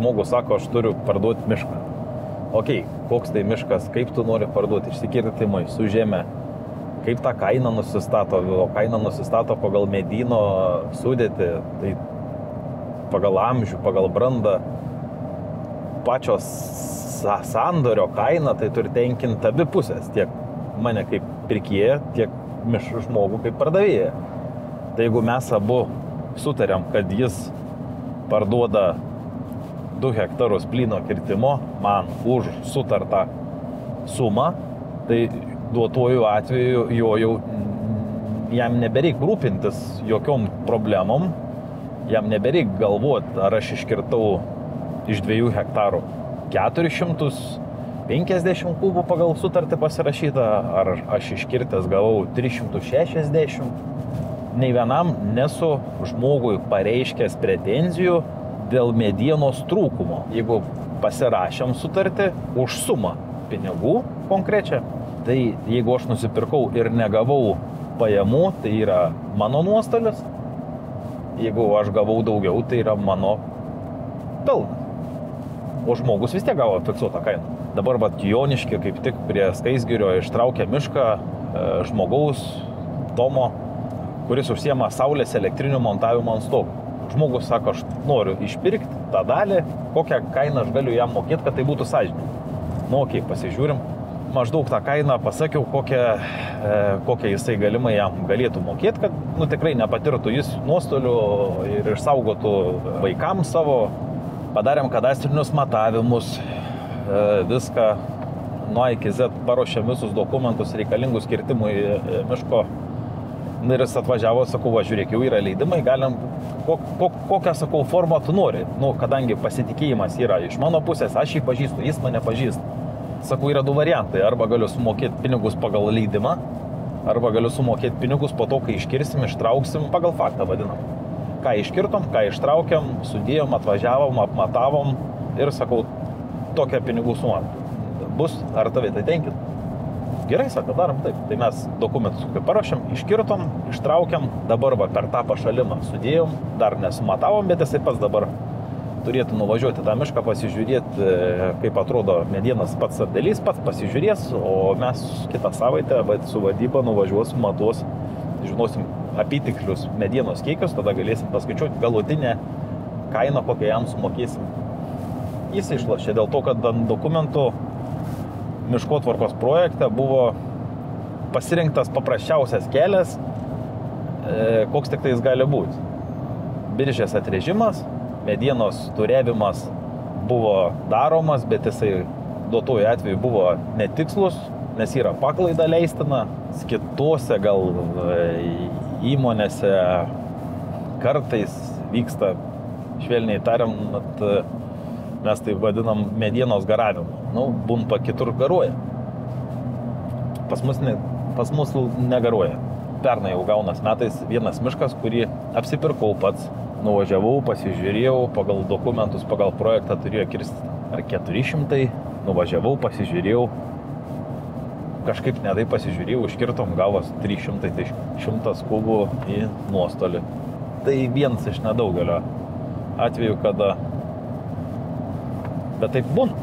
žmogus sako, aš turiu parduoti mišką. Ok, koks tai miškas, kaip tu nori parduoti, išsikirtimai, su žeme, kaip ta kaina nusistato, o kaina nusistato pagal medyno sudėtį, tai pagal amžių, pagal brandą, pačios sandorio kaina, tai turi tenkinti abi pusės, tiek mane kaip pirkėją, tiek žmogų kaip pardavėją. Tai jeigu mes abu sutariam, kad jis parduoda 2 hektarus plyno kirtimo man už sutartą sumą, tai duotuoju atveju jau jam nebereik rūpintis jokiom problemom, jam nebereik galvoti, ar aš iškirtau iš 2 hektarų 450 kubų pagal sutartį pasirašytą, ar aš iškirtęs gavau 360. Nei vienam nesu žmogui pareiškęs pretenzijų dėl medienos trūkumo. Jeigu pasirašėm sutartį už sumą pinigų konkrečią, tai jeigu aš nusipirkau ir negavau pajamų, tai yra mano nuostolis. Jeigu aš gavau daugiau, tai yra mano pelnas. O žmogus vis tiek gavo fiksuotą kainą. Dabar Jonišky kaip tik prie Skaisgirio ištraukė mišką žmogaus Tomo, kuris užsiema saulės elektrinių montavimo ant stogų. Žmogus sako, aš noriu išpirkti tą dalį, kokią kainą aš galiu jam mokėti, kad tai būtų sąžininga. Nu, okei, pasižiūrim. Maždaug tą kainą pasakiau, kokią jisai galimai jam galėtų mokėti, kad tikrai nepatirtų jis nuostolių ir išsaugotų vaikams savo. Padarėm kadastrinius matavimus, viską nuo iki Z paruošėm visus dokumentus reikalingus kirtimui miško. Ir jis atvažiavo, sakau, žiūrėk, jau yra leidimai, galim, kokią, sakau, formą tu nori. Nu, kadangi pasitikėjimas yra iš mano pusės, aš jį pažįstu, jis mane pažįsta. Sakau, yra 2 variantai, arba galiu sumokėti pinigus pagal leidimą, arba galiu sumokėti pinigus po to, kai iškirsim, ištrauksim, pagal faktą vadinam. Ką iškirtom, ką ištraukiam, sudėjom, atvažiavom, apmatavom ir, sakau, tokia pinigų suma bus, ar tave tai tenkina? Gerai, sako, darom taip. Tai mes dokumentus paruošėm, iškirtom, ištraukiam, dabar per tą pašalimą sudėjom, dar nesumatavom, bet jisai pats dabar turėtų nuvažiuoti tą mišką, pasižiūrėti, kaip atrodo medienas pats sandėlys, pats pasižiūrės, o mes kitą savaitę su vadyba nuvažiuos, matuos, žinosim apytiklius medienos kiekius, tada galėsim paskaičiuoti galutinę kainą, kokią jam sumokėsim. Jis išlošė dėl to, kad ant dokumentų miškotvarkos projekte buvo pasirinktas paprasčiausias kelias, koks tik tai jis gali būti. Biržės atrėžimas, medienos turėvimas buvo daromas, bet jisai duotuoju atveju buvo netikslus, nes yra paklaida leistina. Kitose gal įmonėse kartais vyksta, švelniai tariam, mes tai vadinam medienos garavimu. Nu, būna kitur garuoja. Pas mus negaruoja. Pernai jau gaunas metais vienas miškas, kurį apsipirkau pats. Nuvažiavau, pasižiūrėjau, pagal dokumentus, pagal projektą turėjo kirsti ar 400. Nuvažiavau, pasižiūrėjau. Kažkaip nedai pasižiūrėjau, iškirtom, gavos 300, tai 100 kubų į nuostolį. Tai vienas iš nedaugelio atvejų, kada... Bet taip būna.